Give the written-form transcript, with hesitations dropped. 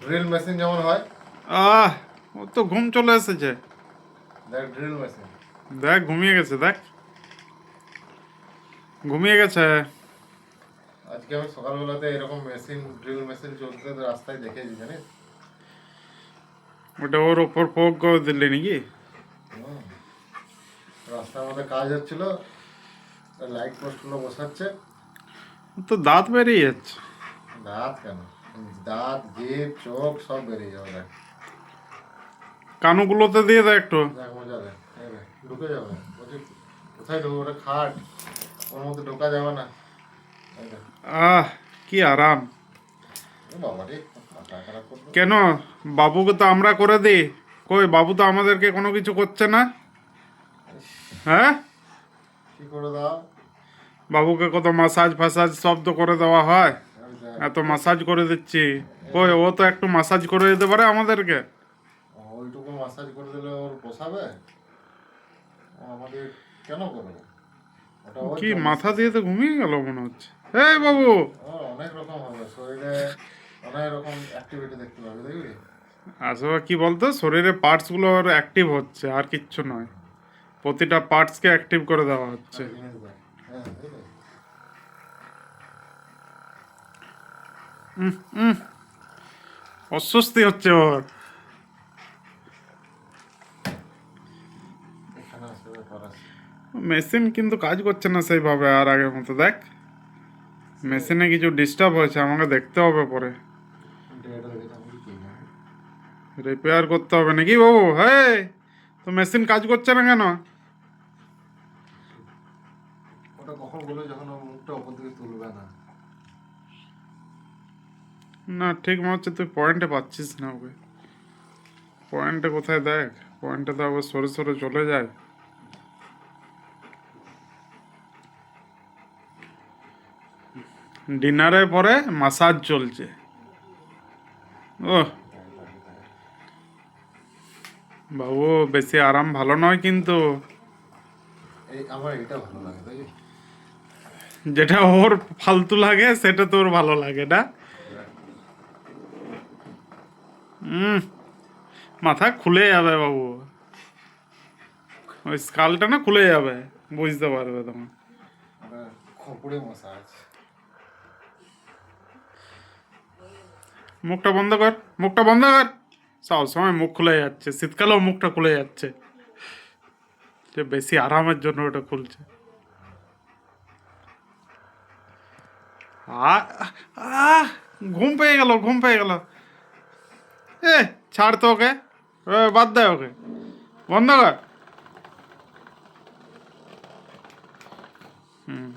Drill machine যেমন হয়। আহ ও তো ঘুম চলে এসেছে। দেখ ড্রিল মেশিন। দেখ ঘুমিয়ে গেছে, দেখ ঘুমিয়ে গেছে। আজকে আমি সকালবেলাতে এরকম মেশিন ড্রিল মেশিন চলতে রাস্তায় দেখেছি জানিস। ওটা ওর ওপর ফোক করে দিলি নাকি? হুম। রাস্তার মধ্যে কাজ হচ্ছিল, লাইট পোস্টগুলো বসাচ্ছে। ওর তো দাঁত বেরিয়ে যাচ্ছে। দাঁত কেন, দাঁত জিভ চোখ সব বেরিয়ে যাবে। দেখ কানুগুলোতে দিয়ে দেয় একটু। দেখ মজা দেখ, এই দেখ, ঢুকে যাবে বলছি। কোথায় ঢুকবে, ওটা খাট, ওর মধ্যে ঢোকা যাবে না। এই দেখ। আহ কি আরাম। এ বাবা রে, মাথা খারাপ করবে। কেন? বাবুকে তো আমরা করে দিই। কই বাবু তো আমাদেরকে কোনো কিছু করছে না। হ্যাঁ, কি করে দাও। বাবুকে কত মাসাজ ফাসাজ সব তো করে দেওয়া হয়। এই দেখ, এত মাসাজ করে দিচ্ছি। কই ও তো একটু মাসাজ করে দিতে পারে আমাদেরকে। ওইটুকু মাসাজ করে দিলে ওর পোষাবে? ও আমাদের কেন করবে? ওটা ওর কি জন্য। মাথা দিয়ে তো ঘুমিয়ে গেল মনে হচ্ছে। এই বাবু, ওর অনেক রকম হবে শরীরে, অনেক রকম অ্যাক্টিভিটি দেখতে পাবে, দেখবি। আসলে কি বলতো, শরীরে পার্টস গুলো ওর অ্যাক্টিভ হচ্ছে, আর কিচ্ছু নয়। প্রতিটা পার্টসকে অ্যাক্টিভ করে দেওয়া হচ্ছে। একটা জিনিস দেখ, হ্যাঁ এই দেখ। অস্বস্তি হচ্ছে ওর। এখানে আসবে ব্যাপার আছে। মেশিন কিন্তু কাজ করছে না সেইভাবে আর আগের মতো। দেখ মেশিনে কিছু ডিস্টার্ব হয়েছে, আমাকে দেখতে হবে পরে। ডেটা দেখে আমি কি করবো? রিপেয়ার করতে হবে নাকি বাবু? হ্যাঁ, তো মেশিন কাজ করছে না কেন? ওটা কখন বলে, যখন ওর মুখটা ওপর দিকে তুলবে না। না ঠিক মনে হচ্ছে তুই পয়েন্টে পাচ্ছিস না ওকে। পয়েন্টে কোথায় দেখ, পয়েন্টে তো আবার সরে সরে চলে যায়। ডিনারের পরে মাসাজ চলছে। ও বাবু, বেশি আরাম ভালো নয় কিন্তু। এই আমার এটা ভালো লাগে, তাই। যেটা ওর ফালতু লাগে সেটা তোর ভালো লাগে না। হুম, মাথা খুলে যাবে বাবু। ওই স্কালটা না খুলে যাবে, বুঝতে পারবে তোমার। ওটা খোপড়ে মশাজ। মুখটা বন্ধ কর, মুখটা বন্ধ কর। সব সময় মুখ খুলে যাচ্ছে, শীতকালেও মুখটা খুলে যাচ্ছে। যে বেশি আরামের জন্য ওটা খুলছে। আ আহ ঘুম পেয়ে গেল, ঘুম পেয়ে গেল। এ ছাড় তো ওকে, বাদ দে ওকে, বন্ধ কর। হুম।